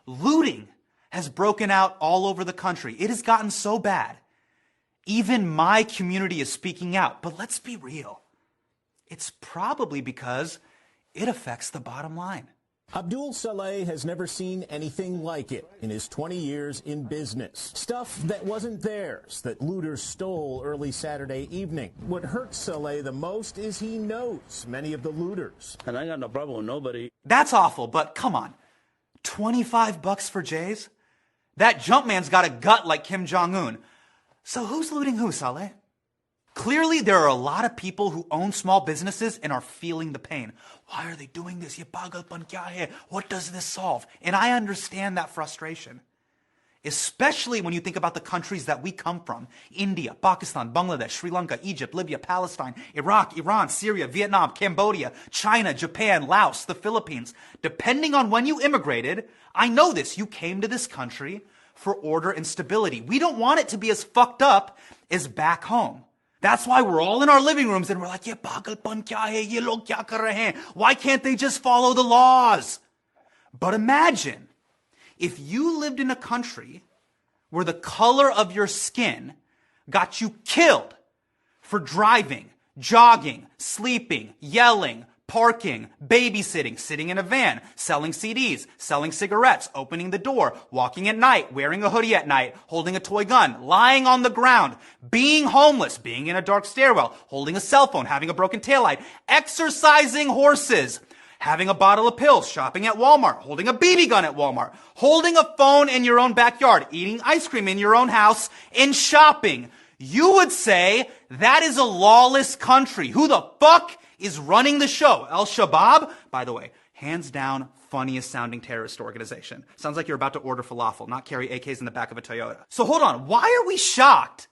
Looting has broken out all over the country. It has gotten so bad. Even my community is speaking out. But let's be real. It's probably because it affects the bottom line. Abdul Saleh has never seen anything like it in his 20 years in business. Stuff that wasn't theirs, that looters stole early Saturday evening. What hurts Saleh the most is he knows many of the looters. And I got no problem with nobody. That's awful, but come on. $25 for J's? That Jumpman's got a gut like Kim Jong-un. So who's looting who, Saleh? Clearly, there are a lot of people who own small businesses and are feeling the pain. Why are they doing this? Ye pagalpan kya hai? What does this solve? And I understand that frustration. Especially when you think about the countries that we come from. India, Pakistan, Bangladesh, Sri Lanka, Egypt, Libya, Palestine, Iraq, Iran, Syria, Vietnam, Cambodia, China, Japan, Laos, the Philippines. Depending on when you immigrated, I know this, you came to this country for order and stability. We don't want it to be as fucked up as back home. That's why we're all in our living rooms and we're like, ye pagalpan kya hai? Ye log kya kar rahe hain? Why can't they just follow the laws? But imagine if you lived in a country where the color of your skin got you killed for driving, jogging, sleeping, yelling, parking, babysitting, sitting in a van, selling CDs, selling cigarettes, opening the door, walking at night, wearing a hoodie at night, holding a toy gun, lying on the ground, being homeless, being in a dark stairwell, holding a cell phone, having a broken taillight, exercising horses, having a bottle of pills, shopping at Walmart, holding a BB gun at Walmart, holding a phone in your own backyard, eating ice cream in your own house, and shopping. You would say that is a lawless country. Who the fuck is running the show? Al-Shabaab? By the way, hands down, funniest sounding terrorist organization. Sounds like you're about to order falafel, not carry AKs in the back of a Toyota. So hold on, why are we shocked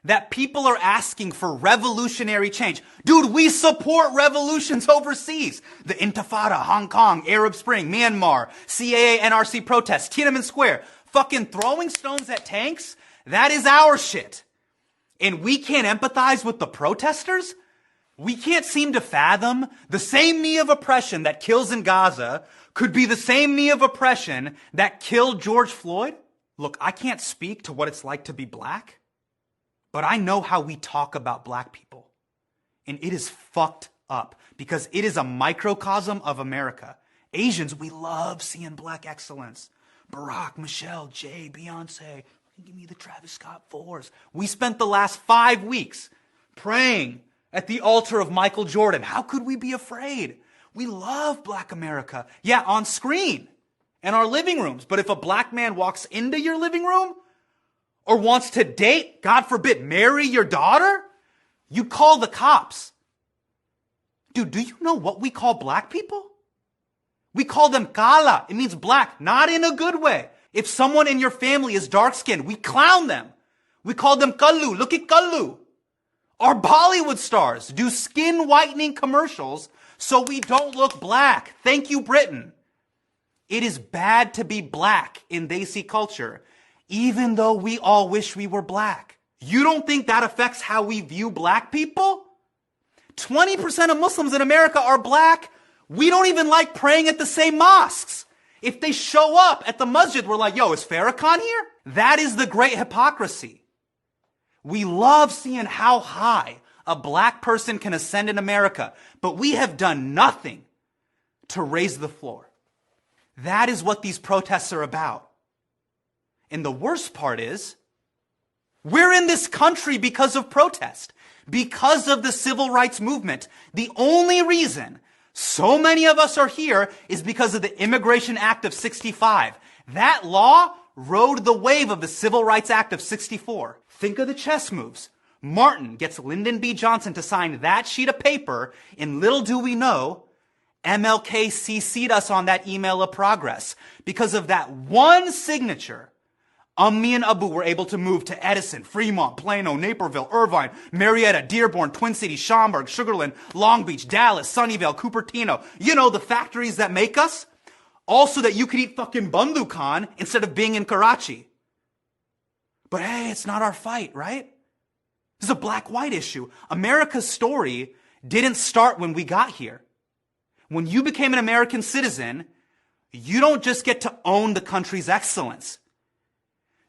that people are asking for revolutionary change? Dude, we support revolutions overseas. The Intifada, Hong Kong, Arab Spring, Myanmar, CAA, NRC protests, Tiananmen Square. Fucking throwing stones at tanks? That is our shit. And we can't empathize with the protesters? We can't seem to fathom the same knee of oppression that kills in Gaza could be the same knee of oppression that killed George Floyd? Look, I can't speak to what it's like to be black, but I know how we talk about black people. And it is fucked up because it is a microcosm of America. Asians, we love seeing black excellence. Barack, Michelle, Jay, Beyonce, give me the Travis Scott 4s. We spent the last 5 weeks praying at the altar of Michael Jordan. How could we be afraid? We love black America. Yeah, on screen in our living rooms. But if a black man walks into your living room or wants to date, God forbid, marry your daughter, you call the cops. Dude, do you know what we call black people? We call them kala. It means black, not in a good way. If someone in your family is dark-skinned, we clown them. We call them kallu. Look at kallu. Our Bollywood stars do skin whitening commercials so we don't look black. Thank you, Britain. It is bad to be black in Desi culture, even though we all wish we were black. You don't think that affects how we view black people? 20% of Muslims in America are black. We don't even like praying at the same mosques. If they show up at the masjid, we're like, yo, is Farrakhan here? That is the great hypocrisy. We love seeing how high a black person can ascend in America, but we have done nothing to raise the floor. That is what these protests are about. And the worst part is, we're in this country because of protest, because of the civil rights movement. The only reason so many of us are here is because of the Immigration Act of 65. That law rode the wave of the Civil Rights Act of 64. Think of the chess moves. Martin gets Lyndon B. Johnson to sign that sheet of paper, and little do we know, MLK CC'd us on that email of progress. Because of that one signature, me and Abu were able to move to Edison, Fremont, Plano, Naperville, Irvine, Marietta, Dearborn, Twin Cities, Schaumburg, Sugarland, Long Beach, Dallas, Sunnyvale, Cupertino. You know, the factories that make us. Also that you could eat fucking Bandu Khan instead of being in Karachi. But hey, it's not our fight, right? This is a black-white issue. America's story didn't start when we got here. When you became an American citizen, You don't just get to own the country's excellence.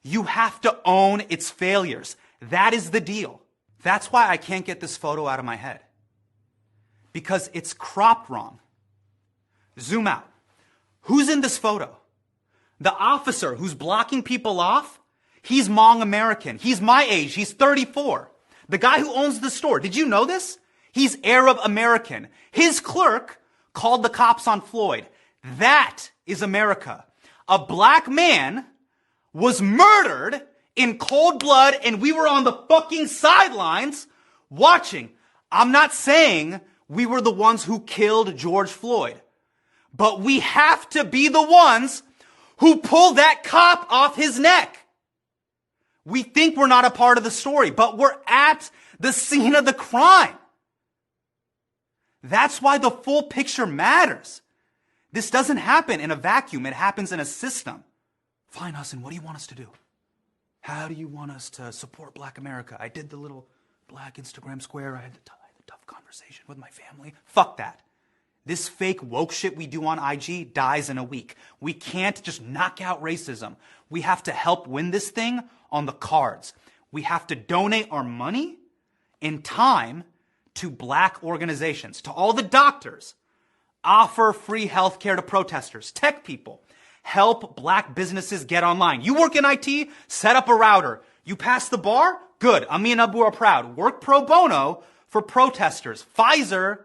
You have to own its failures. That is the deal. That's why I can't get this photo out of my head. Because it's cropped wrong. Zoom out. Who's in this photo? The officer who's blocking people off, he's Hmong American. He's my age. He's 34. The guy who owns the store, did you know this? He's Arab American. His clerk called the cops on Floyd. That is America. A black man was murdered in cold blood and we were on the fucking sidelines watching. I'm not saying we were the ones who killed George Floyd, but we have to be the ones who pull that cop off his neck. We think we're not a part of the story, but we're at the scene of the crime. That's why the full picture matters. This doesn't happen in a vacuum. It happens in a system. Fine, Hassan, what do you want us to do? How do you want us to support Black America? I did the little Black Instagram square. I had the tough conversation with my family. Fuck that. This fake woke shit we do on IG dies in a week. We can't just knock out racism. We have to help win this thing on the cards. We have to donate our money and time to Black organizations, to all the doctors. Offer free healthcare to protesters, tech people. Help Black businesses get online. You work in IT, set up a router. You pass the bar? Good. Ami and Abu are proud. Work pro bono for protesters. Pfizer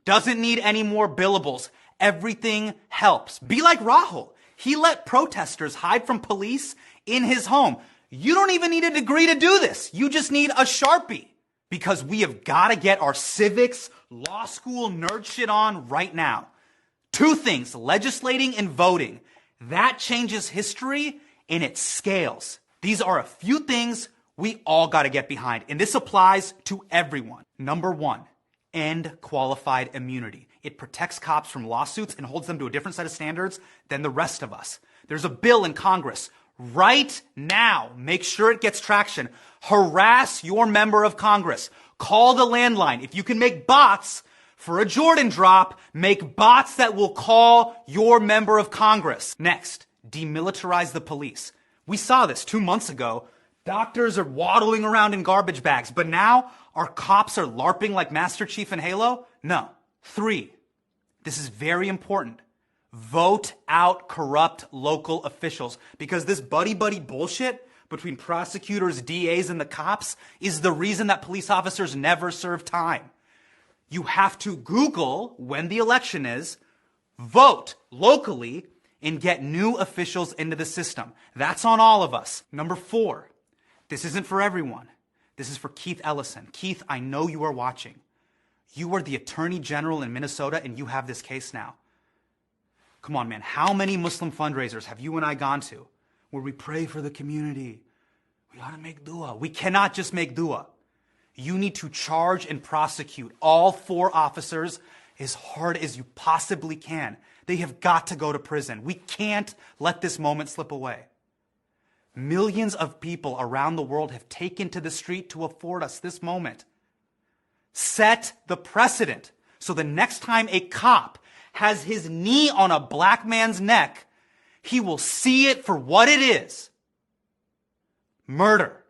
doesn't need any more billables. Everything helps. Be like Rahul. He let protesters hide from police in his home. You don't even need a degree to do this. You just need a Sharpie. Because we have got to get our civics, law school nerd shit on right now. Two things, legislating and voting. That changes history and it scales. These are a few things we all got to get behind. And this applies to everyone. Number one, end qualified immunity. It protects cops from lawsuits and holds them to a different set of standards than the rest of us. There's a bill in Congress right now. Make sure it gets traction. Harass your member of Congress. Call the landline. If you can make bots for a Jordan drop, make bots that will call your member of Congress. Next, demilitarize the police. We saw this 2 months ago. Doctors are waddling around in garbage bags, but now our cops are LARPing like Master Chief in Halo? No. 3, this is very important. Vote out corrupt local officials, because this buddy-buddy bullshit between prosecutors, DAs, and the cops is the reason that police officers never serve time. You have to Google when the election is, vote locally, and get new officials into the system. That's on all of us. Number 4, this isn't for everyone. This is for Keith Ellison. Keith, I know you are watching. You are the Attorney General in Minnesota, and you have this case now. Come on, man. How many Muslim fundraisers have you and I gone to where we pray for the community? We gotta make dua. We cannot just make dua. You need to charge and prosecute all 4 officers as hard as you possibly can. They have got to go to prison. We can't let this moment slip away. Millions of people around the world have taken to the street to afford us this moment. Set the precedent so the next time a cop has his knee on a black man's neck, he will see it for what it is. Murder.